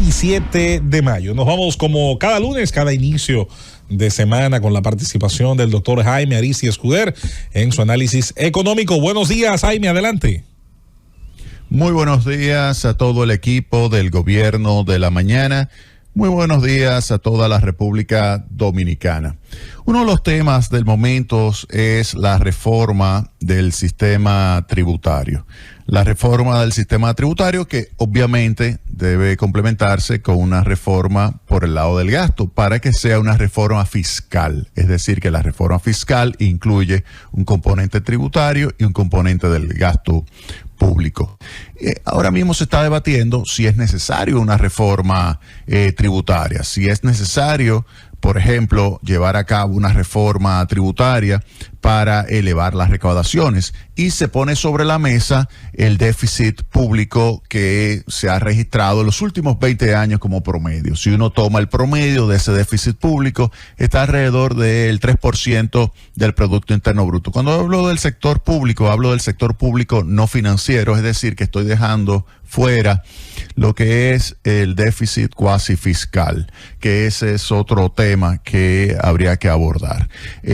27 de mayo. Nos vamos como cada lunes, cada inicio de semana, con la participación del doctor Jaime Aristi Escuder en su análisis económico. Buenos días, Jaime, adelante. Muy buenos días a todo el equipo del Gobierno de la Mañana. Muy buenos días a toda la República Dominicana. Uno de los temas del momento es la reforma del sistema tributario. La reforma del sistema tributario que obviamente debe complementarse con una reforma por el lado del gasto para que sea una reforma fiscal. Es decir, que la reforma fiscal incluye un componente tributario y un componente del gasto público. Ahora mismo se está debatiendo si es necesario una reforma tributaria, si es necesario, por ejemplo, llevar a cabo una reforma tributaria para elevar las recaudaciones, y se pone sobre la mesa el déficit público que se ha registrado en los últimos 20 años como promedio. Si uno toma el promedio de ese déficit público, está alrededor del 3% del Producto Interno Bruto. Cuando hablo del sector público, hablo del sector público no financiero, es decir, que estoy dejando fuera lo que es el déficit cuasi fiscal, que ese es otro tema que habría que abordar.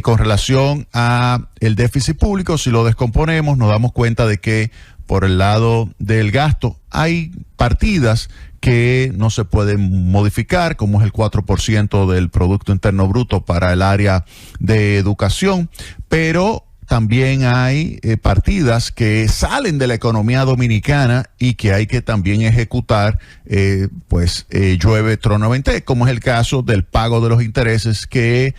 Con relación a el déficit público, si lo descomponemos, nos damos cuenta de que por el lado del gasto hay partidas que no se pueden modificar, como es el 4% del Producto Interno Bruto para el área de educación, pero también hay partidas que salen de la economía dominicana y que hay que también ejecutar, llueve, trueno, vente, como es el caso del pago de los intereses, que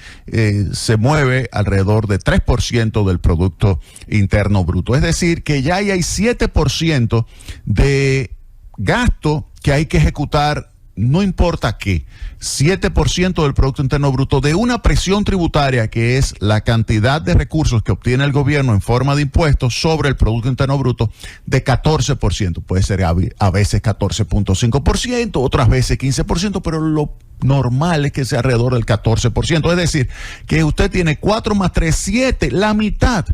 se mueve alrededor de 3% del Producto Interno Bruto. Es decir, que ya hay 7% de gasto que hay que ejecutar, no importa qué, 7% del Producto Interno Bruto, de una presión tributaria que es la cantidad de recursos que obtiene el gobierno en forma de impuestos sobre el Producto Interno Bruto de 14%. Puede ser a veces 14.5%, otras veces 15%, pero lo normal es que sea alrededor del 14%. Es decir, que usted tiene 4 más 3, 7, la mitad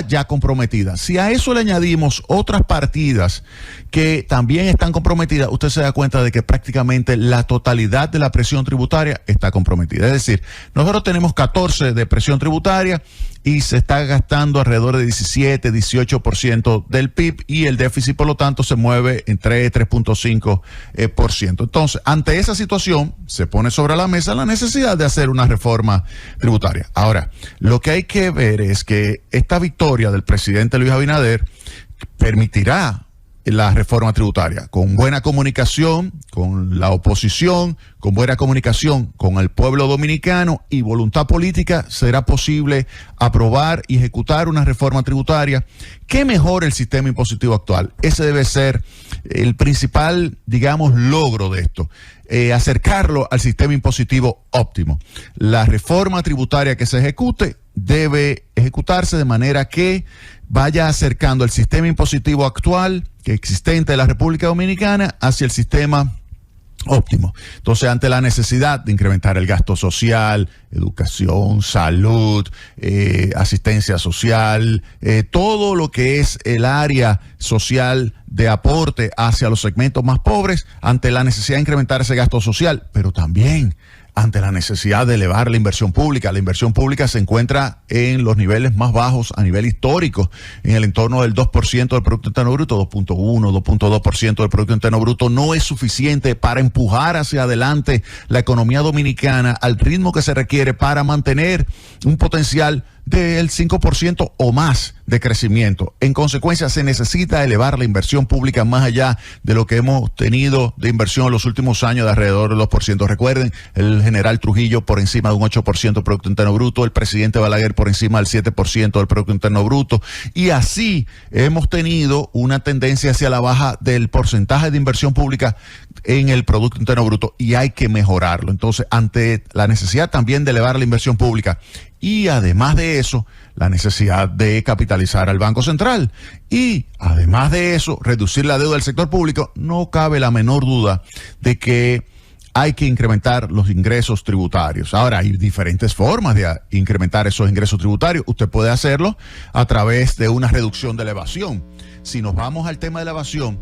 ya comprometida. Si a eso le añadimos otras partidas que también están comprometidas, usted se da cuenta de que prácticamente la totalidad de la presión tributaria está comprometida. Es decir, nosotros tenemos 14 de presión tributaria y se está gastando alrededor de 17, 18% del PIB, y el déficit, por lo tanto, se mueve en 3.5%. Entonces, ante esa situación, se pone sobre la mesa la necesidad de hacer una reforma tributaria. Ahora, lo que hay que ver es que esta victoria del presidente Luis Abinader permitirá la reforma tributaria, con buena comunicación con la oposición, con buena comunicación con el pueblo dominicano y voluntad política, será posible aprobar y ejecutar una reforma tributaria que mejore el sistema impositivo actual. Ese debe ser el principal, digamos, logro de esto. Acercarlo al sistema impositivo óptimo. La reforma tributaria que se ejecute debe ejecutarse de manera que vaya acercando el sistema impositivo actual que existente de la República Dominicana hacia el sistema óptimo. Entonces, ante la necesidad de incrementar el gasto social, educación, salud, asistencia social, todo lo que es el área social de aporte hacia los segmentos más pobres, ante la necesidad de incrementar ese gasto social, pero también ante la necesidad de elevar la inversión pública. La inversión pública se encuentra en los niveles más bajos a nivel histórico, en el entorno del 2% del Producto Interno Bruto, 2.1, 2.2% del Producto Interno Bruto. No es suficiente para empujar hacia adelante la economía dominicana al ritmo que se requiere para mantener un potencial del 5% o más de crecimiento. En consecuencia, se necesita elevar la inversión pública más allá de lo que hemos tenido de inversión en los últimos años, de alrededor del 2%. Recuerden, el general Trujillo por encima de un 8% del Producto Interno Bruto, el presidente Balaguer por encima del 7% del Producto Interno Bruto, y así hemos tenido una tendencia hacia la baja del porcentaje de inversión pública en el Producto Interno Bruto, y hay que mejorarlo. Entonces, ante la necesidad también de elevar la inversión pública, y además de eso, la necesidad de capitalizar al Banco Central, y además de eso, reducir la deuda del sector público, no cabe la menor duda de que hay que incrementar los ingresos tributarios. Ahora, hay diferentes formas de incrementar esos ingresos tributarios. Usted puede hacerlo a través de una reducción de la evasión. Si nos vamos al tema de la evasión,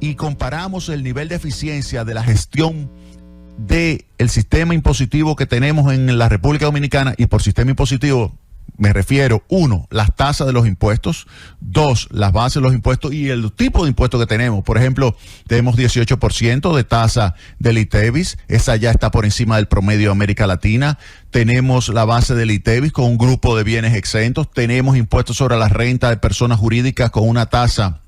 y comparamos el nivel de eficiencia de la gestión del sistema impositivo que tenemos en la República Dominicana, y por sistema impositivo me refiero, 1, las tasas de los impuestos; 2, las bases de los impuestos y el tipo de impuestos que tenemos. Por ejemplo, tenemos 18% de tasa del ITEVIS, esa ya está por encima del promedio de América Latina. Tenemos la base del ITEVIS con un grupo de bienes exentos. Tenemos impuestos sobre la renta de personas jurídicas con una tasa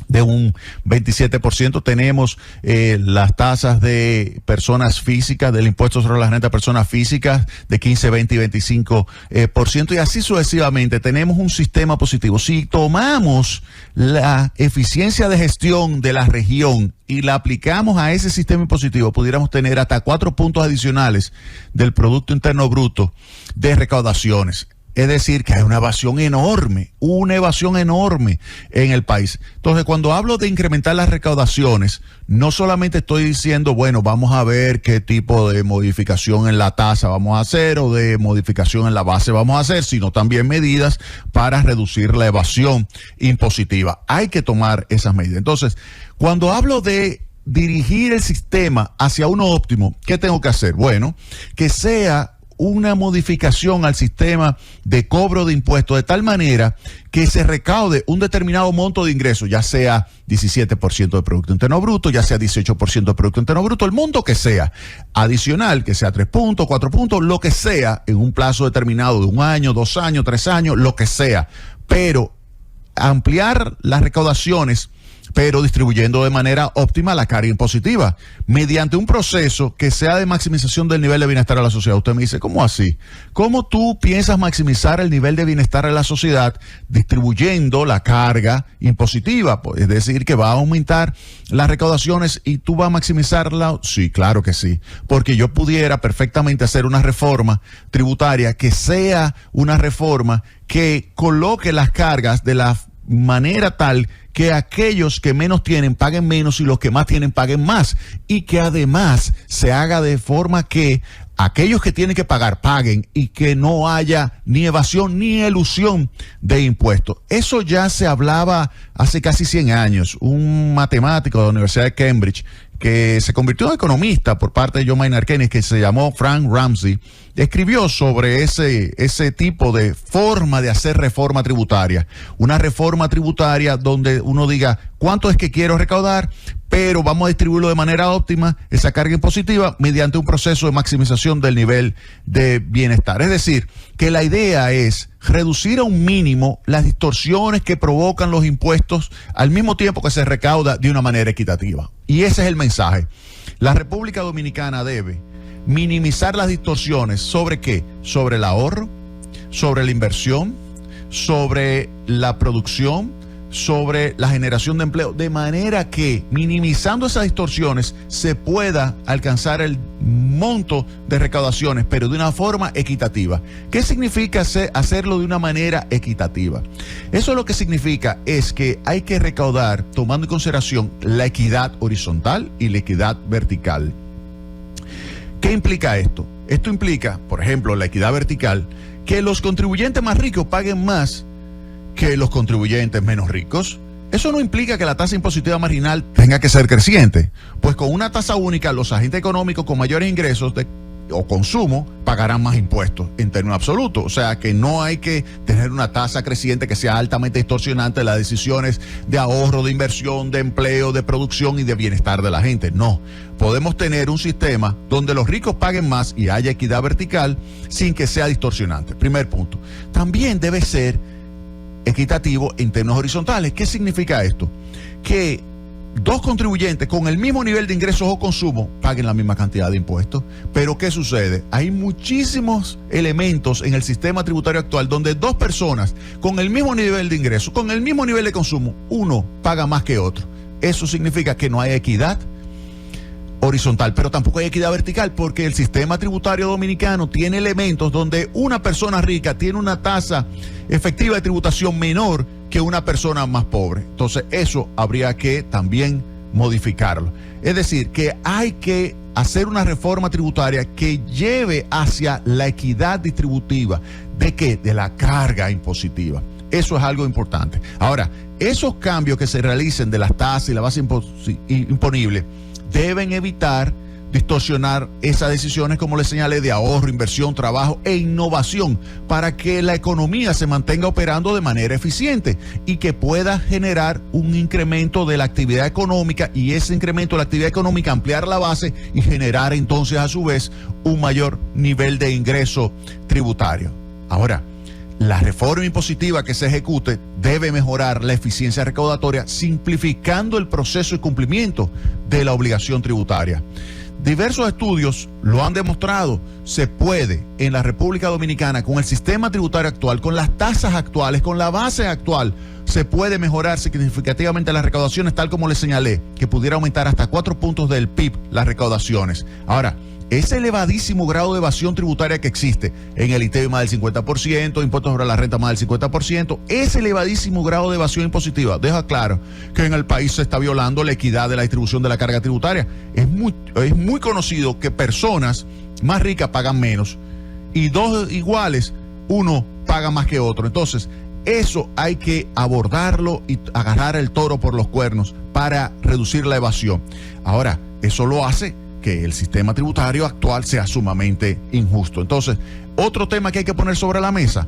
de un 27%. Tenemos las tasas de personas físicas, del impuesto sobre la renta de personas físicas de 15, 20 y 25%, y así sucesivamente. Tenemos un sistema positivo. Si tomamos la eficiencia de gestión de la región y la aplicamos a ese sistema impositivo, pudiéramos tener hasta 4 puntos adicionales del Producto Interno Bruto de recaudaciones. Es decir, que hay una evasión enorme en el país. Entonces, cuando hablo de incrementar las recaudaciones, no solamente estoy diciendo, bueno, vamos a ver qué tipo de modificación en la tasa vamos a hacer o de modificación en la base vamos a hacer, sino también medidas para reducir la evasión impositiva. Hay que tomar esas medidas. Entonces, cuando hablo de dirigir el sistema hacia uno óptimo, ¿qué tengo que hacer? Bueno, que sea una modificación al sistema de cobro de impuestos de tal manera que se recaude un determinado monto de ingresos, ya sea 17% del Producto Interno Bruto, ya sea 18% del Producto Interno Bruto, el monto que sea, adicional, que sea 3 puntos, 4 puntos, lo que sea, en un plazo determinado de 1 año, 2 años, 3 años, lo que sea, pero ampliar las recaudaciones, pero distribuyendo de manera óptima la carga impositiva, mediante un proceso que sea de maximización del nivel de bienestar a la sociedad. Usted me dice, ¿cómo así? ¿Cómo tú piensas maximizar el nivel de bienestar a la sociedad distribuyendo la carga impositiva? Pues, es decir, que va a aumentar las recaudaciones y tú vas a maximizarla. Sí, claro que sí, porque yo pudiera perfectamente hacer una reforma tributaria que sea una reforma que coloque las cargas de la manera tal que aquellos que menos tienen paguen menos y los que más tienen paguen más, y que además se haga de forma que aquellos que tienen que pagar paguen y que no haya ni evasión ni elusión de impuestos. Eso ya se hablaba hace casi 100 años. Un matemático de la Universidad de Cambridge que se convirtió en economista por parte de John Maynard Keynes, que se llamó Frank Ramsey, escribió sobre ese tipo de forma de hacer reforma tributaria. Una reforma tributaria donde uno diga cuánto es que quiero recaudar, pero vamos a distribuirlo de manera óptima, esa carga impositiva, mediante un proceso de maximización del nivel de bienestar. Es decir, que la idea es reducir a un mínimo las distorsiones que provocan los impuestos al mismo tiempo que se recauda de una manera equitativa. Y ese es el mensaje. La República Dominicana debe minimizar las distorsiones. ¿Sobre qué? Sobre el ahorro, sobre la inversión, sobre la producción, sobre la generación de empleo, de manera que minimizando esas distorsiones se pueda alcanzar el monto de recaudaciones, pero de una forma equitativa. ¿Qué significa hacerlo de una manera equitativa? Eso lo que significa es que hay que recaudar tomando en consideración la equidad horizontal y la equidad vertical. ¿Qué implica esto? Esto implica, por ejemplo, la equidad vertical, que los contribuyentes más ricos paguen más que los contribuyentes menos ricos. Eso no implica que la tasa impositiva marginal tenga que ser creciente, pues con una tasa única los agentes económicos con mayores ingresos o consumo pagarán más impuestos en términos absolutos. O sea que no hay que tener una tasa creciente que sea altamente distorsionante de las decisiones de ahorro, de inversión, de empleo, de producción y de bienestar de la gente. No, podemos tener un sistema donde los ricos paguen más y haya equidad vertical sin que sea distorsionante. Primer punto. También debe ser equitativo en términos horizontales. ¿Qué significa esto? Que dos contribuyentes con el mismo nivel de ingresos o consumo paguen la misma cantidad de impuestos. Pero ¿qué sucede? Hay muchísimos elementos en el sistema tributario actual donde dos personas con el mismo nivel de ingresos, con el mismo nivel de consumo, uno paga más que otro. Eso significa que no hay equidad horizontal, pero tampoco hay equidad vertical, porque el sistema tributario dominicano tiene elementos donde una persona rica tiene una tasa efectiva de tributación menor que una persona más pobre. Entonces eso habría que también modificarlo. Es decir, que hay que hacer una reforma tributaria que lleve hacia la equidad distributiva. ¿De qué? De la carga impositiva. Eso es algo importante. Ahora, esos cambios que se realicen de las tasas y la base imponible deben evitar distorsionar esas decisiones, como les señalé, de ahorro, inversión, trabajo e innovación, para que la economía se mantenga operando de manera eficiente y que pueda generar un incremento de la actividad económica, y ese incremento de la actividad económica ampliar la base y generar entonces a su vez un mayor nivel de ingreso tributario. Ahora, la reforma impositiva que se ejecute debe mejorar la eficiencia recaudatoria, simplificando el proceso de cumplimiento de la obligación tributaria. Diversos estudios lo han demostrado. Se puede en la República Dominicana, con el sistema tributario actual, con las tasas actuales, con la base actual, se puede mejorar significativamente las recaudaciones, tal como les señalé, que pudiera aumentar hasta 4 puntos del PIB las recaudaciones. Ahora, ese elevadísimo grado de evasión tributaria que existe en el ITEVI más del 50%, impuestos sobre la renta más del 50%, ese elevadísimo grado de evasión impositiva deja claro que en el país se está violando la equidad de la distribución de la carga tributaria. Es muy conocido que personas más ricas pagan menos y dos iguales, uno paga más que otro. Entonces, eso hay que abordarlo y agarrar el toro por los cuernos para reducir la evasión. Ahora, eso lo hace que el sistema tributario actual sea sumamente injusto. Entonces, otro tema que hay que poner sobre la mesa,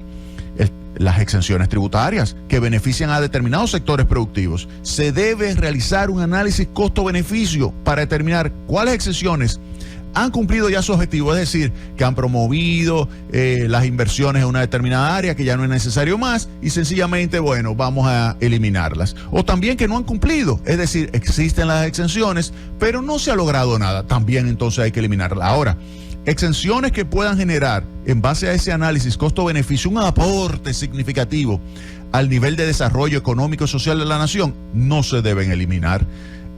las exenciones tributarias que benefician a determinados sectores productivos. Se debe realizar un análisis costo-beneficio para determinar cuáles exenciones han cumplido ya su objetivo, es decir, que han promovido las inversiones en una determinada área, que ya no es necesario más, y sencillamente, bueno, vamos a eliminarlas. O también que no han cumplido, es decir, existen las exenciones, pero no se ha logrado nada, también entonces hay que eliminarlas. Ahora, exenciones que puedan generar, en base a ese análisis costo-beneficio, un aporte significativo al nivel de desarrollo económico y social de la nación, no se deben eliminar.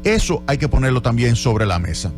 Eso hay que ponerlo también sobre la mesa.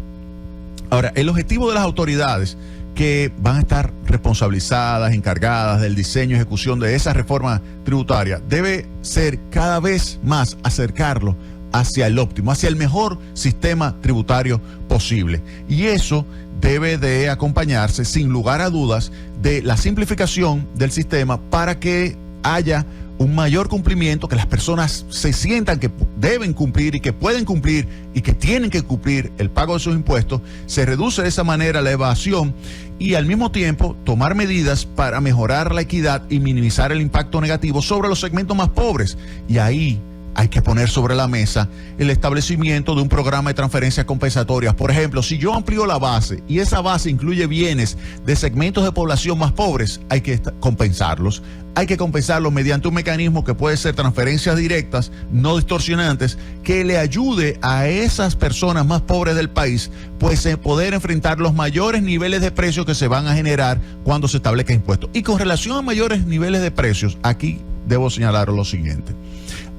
Ahora, el objetivo de las autoridades que van a estar responsabilizadas, encargadas del diseño y ejecución de esa reforma tributaria, debe ser cada vez más acercarlo hacia el óptimo, hacia el mejor sistema tributario posible. Y eso debe de acompañarse, sin lugar a dudas, de la simplificación del sistema para que haya un mayor cumplimiento, que las personas se sientan que deben cumplir y que pueden cumplir y que tienen que cumplir el pago de sus impuestos. Se reduce de esa manera la evasión y al mismo tiempo tomar medidas para mejorar la equidad y minimizar el impacto negativo sobre los segmentos más pobres. Y ahí hay que poner sobre la mesa el establecimiento de un programa de transferencias compensatorias. Por ejemplo, si yo amplío la base y esa base incluye bienes de segmentos de población más pobres, hay que compensarlos. Hay que compensarlos mediante un mecanismo que puede ser transferencias directas, no distorsionantes, que le ayude a esas personas más pobres del país, pues poder enfrentar los mayores niveles de precios que se van a generar cuando se establezca impuestos. Y con relación a mayores niveles de precios, aquí debo señalar lo siguiente.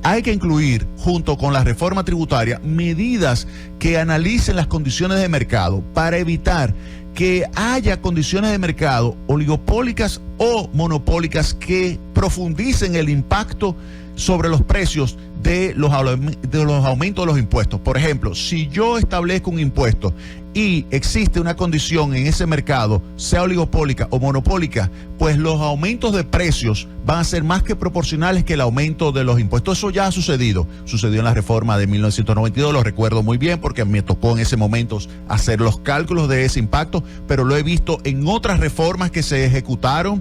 Hay que incluir, junto con la reforma tributaria, medidas que analicen las condiciones de mercado para evitar que haya condiciones de mercado oligopólicas o monopólicas que profundicen el impacto sobre los precios de los aumentos de los impuestos. Por ejemplo, si yo establezco un impuesto y existe una condición en ese mercado, sea oligopólica o monopólica, pues los aumentos de precios van a ser más que proporcionales que el aumento de los impuestos. Eso ya ha sucedido. Sucedió en la reforma de 1992, lo recuerdo muy bien porque me tocó en ese momento hacer los cálculos de ese impacto, pero lo he visto en otras reformas que se ejecutaron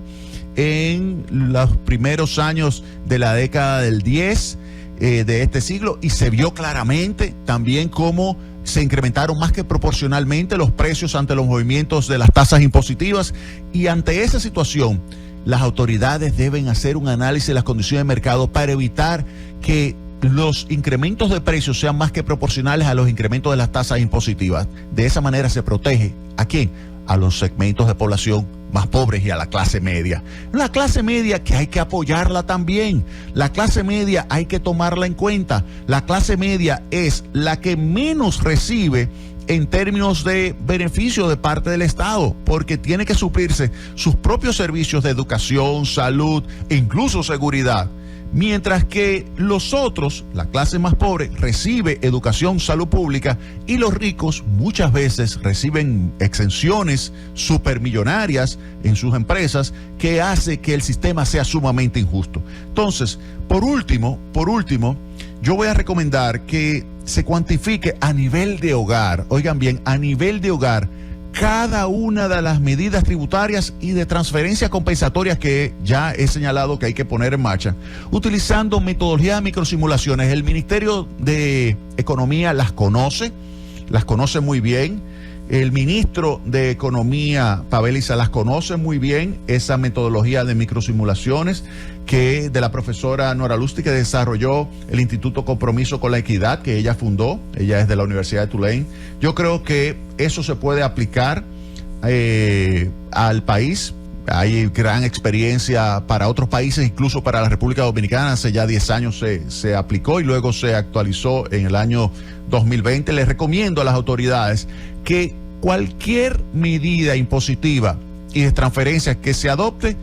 en los primeros años de la década del 10 de este siglo, y se vio claramente también cómo se incrementaron más que proporcionalmente los precios ante los movimientos de las tasas impositivas. Y ante esa situación, las autoridades deben hacer un análisis de las condiciones de mercado para evitar que los incrementos de precios sean más que proporcionales a los incrementos de las tasas impositivas. De esa manera se protege ¿a quién? A los segmentos de población más pobres y a la clase media. La clase media que hay que apoyarla también. La clase media hay que tomarla en cuenta. La clase media es la que menos recibe en términos de beneficio de parte del Estado, porque tiene que suplirse sus propios servicios de educación, salud e incluso seguridad mientras que los otros, la clase más pobre, recibe educación, salud pública, y los ricos muchas veces reciben exenciones supermillonarias en sus empresas que hace que el sistema sea sumamente injusto. Entonces, por último, yo voy a recomendar que se cuantifique a nivel de hogar, oigan bien, a nivel de hogar, cada una de las medidas tributarias y de transferencias compensatorias que ya he señalado que hay que poner en marcha, utilizando metodología de microsimulaciones. El Ministerio de Economía las conoce muy bien. El ministro de Economía, Paveliza, las conoce muy bien, esa metodología de microsimulaciones que de la profesora Nora Lustig, que desarrolló el Instituto Compromiso con la Equidad, que ella fundó. Ella es de la Universidad de Tulane. Yo creo que eso se puede aplicar al país. Hay gran experiencia para otros países, incluso para la República Dominicana. Hace ya 10 años se aplicó y luego se actualizó en el año 2020. Les recomiendo a las autoridades que cualquier medida impositiva y de transferencias que se adopte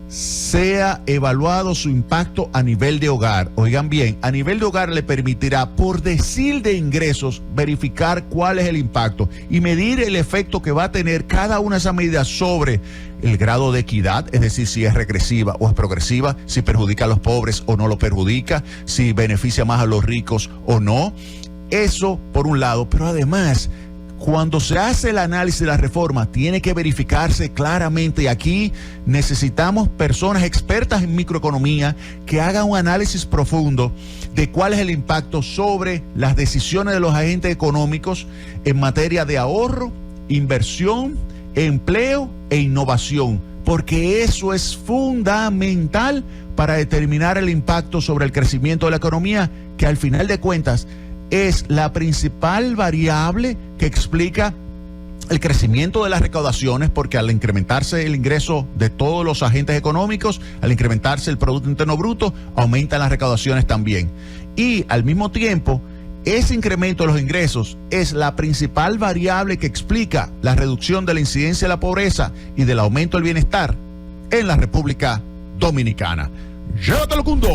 sea evaluado su impacto a nivel de hogar. Oigan bien, a nivel de hogar le permitirá, por decil de ingresos, verificar cuál es el impacto y medir el efecto que va a tener cada una de esas medidas sobre el grado de equidad, es decir, si es regresiva o es progresiva, si perjudica a los pobres o no lo perjudica, si beneficia más a los ricos o no. Eso por un lado, pero además, cuando se hace el análisis de la reforma, tiene que verificarse claramente, y aquí necesitamos personas expertas en microeconomía que hagan un análisis profundo de cuál es el impacto sobre las decisiones de los agentes económicos en materia de ahorro, inversión, empleo e innovación, porque eso es fundamental para determinar el impacto sobre el crecimiento de la economía, que al final de cuentas es la principal variable que explica el crecimiento de las recaudaciones, porque al incrementarse el ingreso de todos los agentes económicos, al incrementarse el Producto Interno Bruto, aumentan las recaudaciones también. Y al mismo tiempo, ese incremento de los ingresos es la principal variable que explica la reducción de la incidencia de la pobreza y del aumento del bienestar en la República Dominicana. ¡Llévatelo, Cundo!